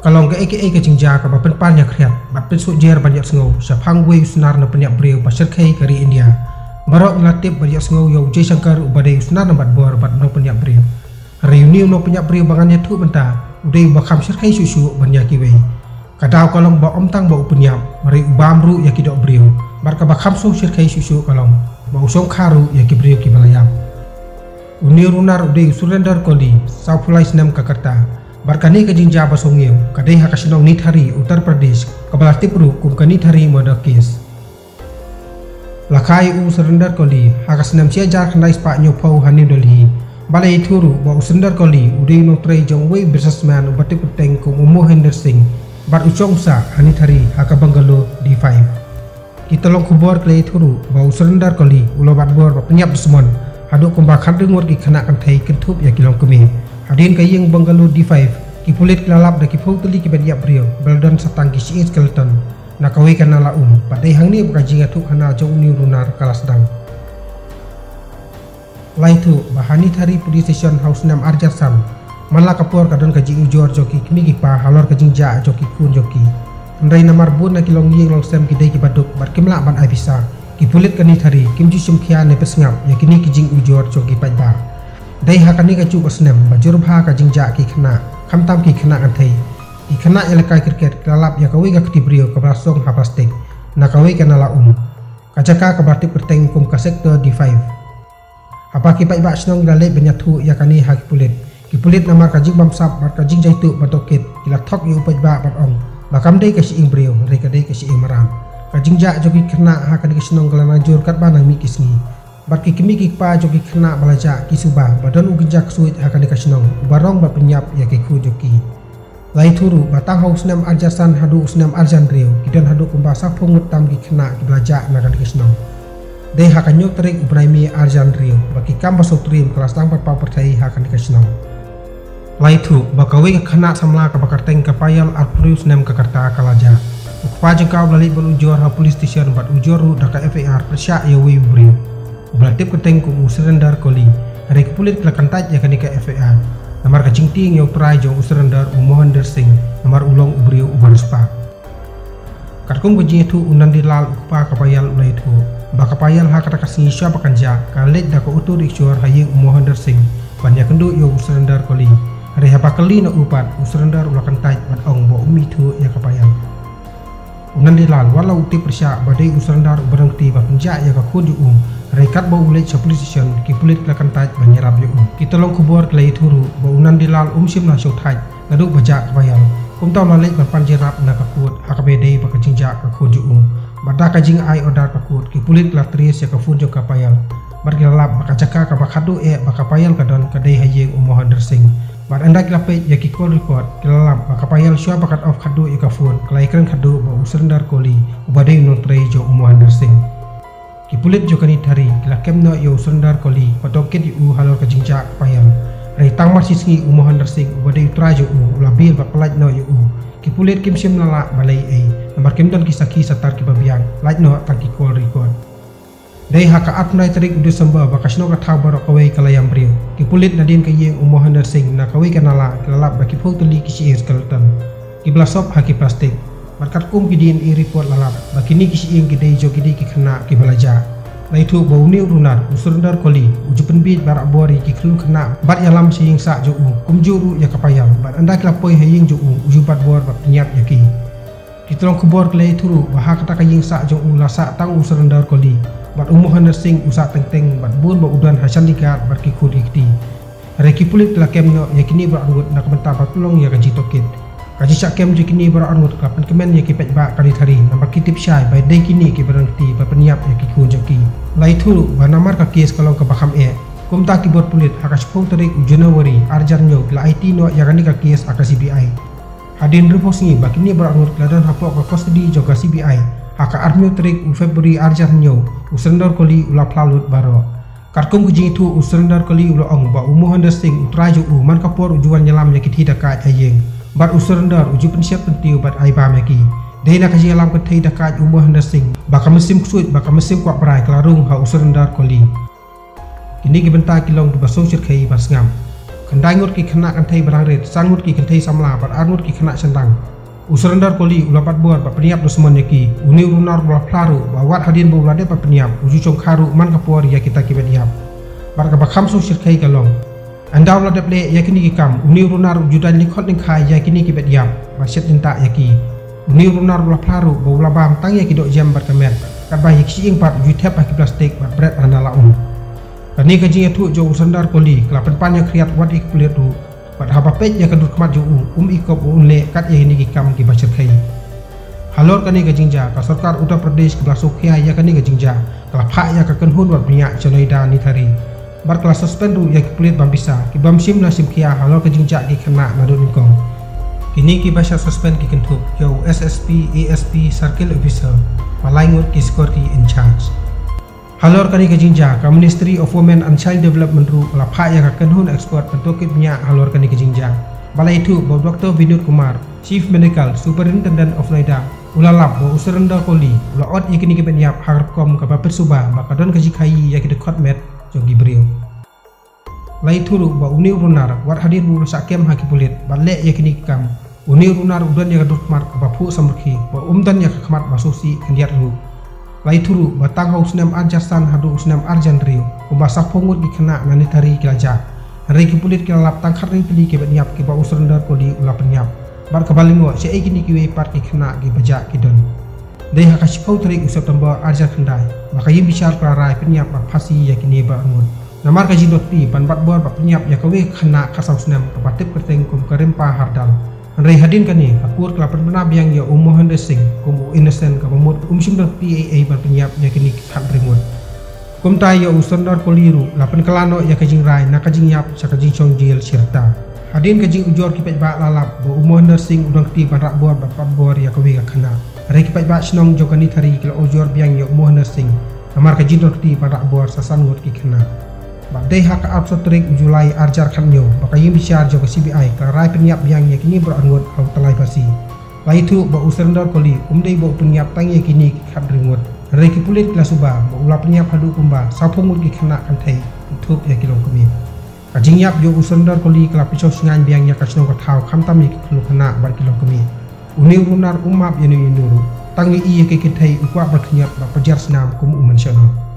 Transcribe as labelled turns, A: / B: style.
A: Kalong ke eke jingja ka bapen panyak kriat bat pen sujer banyak sengau syapang we usnar na penyak brio pasir kai kari India barok ngelatip banyak sengau yau Jay Shankar ubadai usnar na bat bor bat no penyak brio reuni no penyak brio bangannya tu benta udai bakam sir kai susu banyak kiwe kadau kalong ba omtang ba upenyap mari ubamru ya kidok brio bar ka bakam so sir kai susu kalong ba usong kharu ya ki brio ki balayam uni runar udai surrender koli saufulai senam kakarta Barkani ke jinja basongeu kadai hakasinong nithari Uttar Pradesh kabala tipru kum kanithari modakis lakai surrender koli hakasinam cia jar khandai spa nyopau hani dolhi balai thuru ba surrender koli udai no trei jongwei businessman ubati puteng kum Mohinder Singh bar ucong sa hanithari hakabangalo D5 kita long kubor klei thuru ba surrender koli ulo bat bor ba penyap semon hadu kum ba khandengor ki khana kan thai kentup ya kilong kemi Hadin kayeng Bangalore D5 ki pulit kelalap da ki fautuli ki badiap brio beldan satang ki si skeleton nakawi kana la padai hangni buka jinga thuk hana jong ni runar kalasdang laitu bahani thari police station house nam Arjasam mala kapur kadon ka jing ujor joki kini ki pa halor ka jing ja joki kun joki ndai namar bun na kilong yeng long sem ki dai ki baduk bar kimla ban abisa ki pulit kani thari kimju sumkhia ne pesngam ya kini ki jing ujor joki paiba Dai hakani ka cu basnem bajur bha ka jingja ki khana khamtam ki khana anthai ki khana elekai cricket kalap ya kawi kaktibrio ka brasong ha plastik na kawi kana la kajaka ka batik perteng kum ka sektor D5 apa ki pai ba snong dale benyathu ya kani ha ki pulit nama ka jing bam sap bar ka jing jaitu batokit kila thok yu pai ba bat ong bakam dei ka si ing brio re ka dei ka si ing maram ka jingja joki khana ha kani ki snong galana jur kat ba nang mi kisni Barki kimi ki pa joki kena balaja ki subah badan uginjak suit akan dikasinong barong ba penyap ya ki khu joki lai thuru batang haus nam Arjasan hadu usnam Arjan Rio kidan hadu kumba sapung utam ki kena ki balaja na kan dikasinong dei hakanyo terik ubraimi Arjan Rio baki kamba sotrim kelas tang pa pertai akan dikasinong lai thu bakawi kena samla ka bakarteng kapayal arpurius nam kakarta kalaja ukpa jengkau bali belujor ha police station bat ujoru daka FAR persya ya wi brio Belatip keteng ku surrender koli hari kulit kelakantaj ya kanika FAR namar kacingting yang try jong surrender Mohinder Singh namar ulong ubrio ubarspa katkum gajing itu unan dilal ukpa kapayal ulai itu bakapayal hak kata kasih siapa kanja kalit dak utur iksyur haying Mohinder Singh banyak kendu yo surrender koli hari hapa kali na upat surrender ulakantaj bat ong bo umi itu ya kapayal unan dilal walau uti persya badai surrender ubarangti bapenja ya kakun ju Rekat bau ulet police ki pulit kelakan taj banyarab yu kita long kubur kelai thuru bau unan dilal sim na syok taj nadu baja kabayal tau lalek kan panjerap na kakut hakabedei baka jingja ka khunju bada ka jing ai odar kakut ki pulit latries ya ka funjo kapayal bargilalap baka jaka ka bakadu baka payal kadon kadai hayeng Mohinder Singh bar anda kilape ya ki call record kilalap baka payal syua bakat of kadu ya ka fun kelai kren kadu bau surrender koli ubadei no trei jo Mohinder Singh Ki pulit jokani thari kila kemno yo surrender koli patokit yu halor ka jingja payal rai tang mar sisngi Mohinder Singh ubadai trajo ulabil baklaj no yu ki pulit kimsim lala balai namar kimdon kisaki satar ki babiang laj no tangki call record dai haka atnai tarik udu samba bakasno ka thabar kawai kalayam brio ki pulit nadin ka yeng Mohinder Singh na kawai kanala kilalap baki fautuli kisi skeleton ki blasop haki plastik Markat kum kidin i report lalap bakini kisi ing gidei jo gidei ki khana ki balaja laitu bau ni runar surrender koli ujupen bit barak bori ki khlu khana bat yalam sing sa jo kum juru ya kapayal bat anda klapoi haying jo ujupat bor bat penyap ya ki kitolong kubor klei thuru baha kata ka ying sa jo lasa tang surrender koli bat Mohinder Singh usa teng bat bun ba udan hasan dikat bat ki khudi kiti reki pulit lakem no yakini ba angut nak benta bat tulong ya ka jitokit Kaji sakem jikini beranut kapan kemen ya kipet ba kali thari namar kitip syai by day kini ki berangti ba penyap ya ki kun joki lai thuru ba namar ka kes kalau ka bakam kumta ki bot pulit hakas pong tarik Januari arjar nyo kila IT no ya kani ka kes aka CBI hadin repos ni bakini beranut kladan hapok ka custody joka CBI haka armyo tarik Februari arjar nyo surrender koli ula plalut baro karkum kujing itu surrender koli ula ong ba Mohinder Singh utraju man kapor ujuan nyelam ya kiti dakat ayeng Bat surrender uju pensiap pentiu bat aiba meki. Dena kaji alam ketai dakat Mohinder Singh. Baka mesim kusuit baka mesim kuak berai kelarung ha surrender koli. Kini ki bentar kilong du basong sirkai basngam. kendai ngut ki kena kan thai barang ret sangut ki kan thai samla bar arngut ki kena sendang usurandar koli ulapat bor ba peniap dosmon yaki uni runar bola plaru ba wat hadin bo blade ba peniap uju chong kharu man kapor ya kita ki bediap bar ka bakham su shirkai kalong andaw la deple yakini ki kam uni runar ujudan likhot ning khai yakini ki bediap ba shet tinta yaki uni runar bola plaru bo la bam tang yaki dok jam bar kamet kan ba yaki ing pat uju thep ki plastik bar bret anala kani ka jing tu jo usandar koli kelapan panya kriat wat ik kulit tu pada haba pej ya kadut kemat jo ikop le kat ya ini ki kam ki bachar khai halor kani ka jingja ka sarkar Uttar Pradesh ke Blasokya ya kani ka jingja kala pha ya ka kanhun wat bnya chanoida ni thari bar kala suspend ru ya ki kulit bambisa ki bam sim la sim khia halor ka jingja ki khana nadu nikong kini ki basha suspend ki kentuk yo SSP ASP circle officer malaingut ki skor ki in charge halor kani ka jingja ka Ministry of Women and Child Development ru la pha ya ka kanhun export pentokit nya halor kani ka jingja balai itu bo Dr. Vinod Kumar Chief Medical Superintendent of Noida ulalap bo usuranda koli ula ot yakini ki benyap harkom ka papet suba bakadon ka jikai yakide khotmet jogi brio lai thuru ba uni runar wat hadir bu sakem haki pulit balle yakini kam uni runar udan ya kadut mar ba phu samrkhi ba umdan ya khmat basusi kandiat ru lai turu batang haus nem arjasan hadu usnem arjan rio umbasa pongut di kena nani tari kilaja reki pulit kilap tangkar ring pili ke banyap ke ba usrendar kodi ula penyap bar kabalingo se egini ki we part ki kena ki baja ki don dei hakash pau tari September arja kendai maka yim bicar prarai penyap ba phasi ya kini ba angun namar ka jindot pi ban bat bor ba penyap ya kawe kena kasau snem ka batip kerteng kum karempa hardal Andrei hadin kani akur kelapan benar biang ya Mohan Singh kumu innocent ka pamut sumber PAA berpenyap ya kini khat rimut kum tai ya usandar koliru lapan kelano ya kajing rai na kajing yap sa kajing chong jil sirta hadin kajing ujor ki ba lalap bo Mohan Singh udang ti barak bor ba pabor ya kawi ka khana rei ki ba snong jokani thari kilo ujor biang ya Mohan Singh amar kajing dor ti barak bor sasan ngut ki khana Bagdai hak absotrik Julai arjar khanyo baka yim bicar jo CBI ka rai penyap yang yakini berangut au talai pasi lai tu ba usrendar koli umdei bo penyap tang yakini khat ringut rei ki pulit klasuba ba ula penyap hadu kumba sapungut ki khana kan thai thup ya kilo kami kajing yap jo usrendar koli kala picho singan biang ya kasno ka thau khamtam ki khlu khana bar kilo kami uni runar umap yenu yenduru tangi iye ke thai ukwa ba penyap ba pajar snam kum uman chano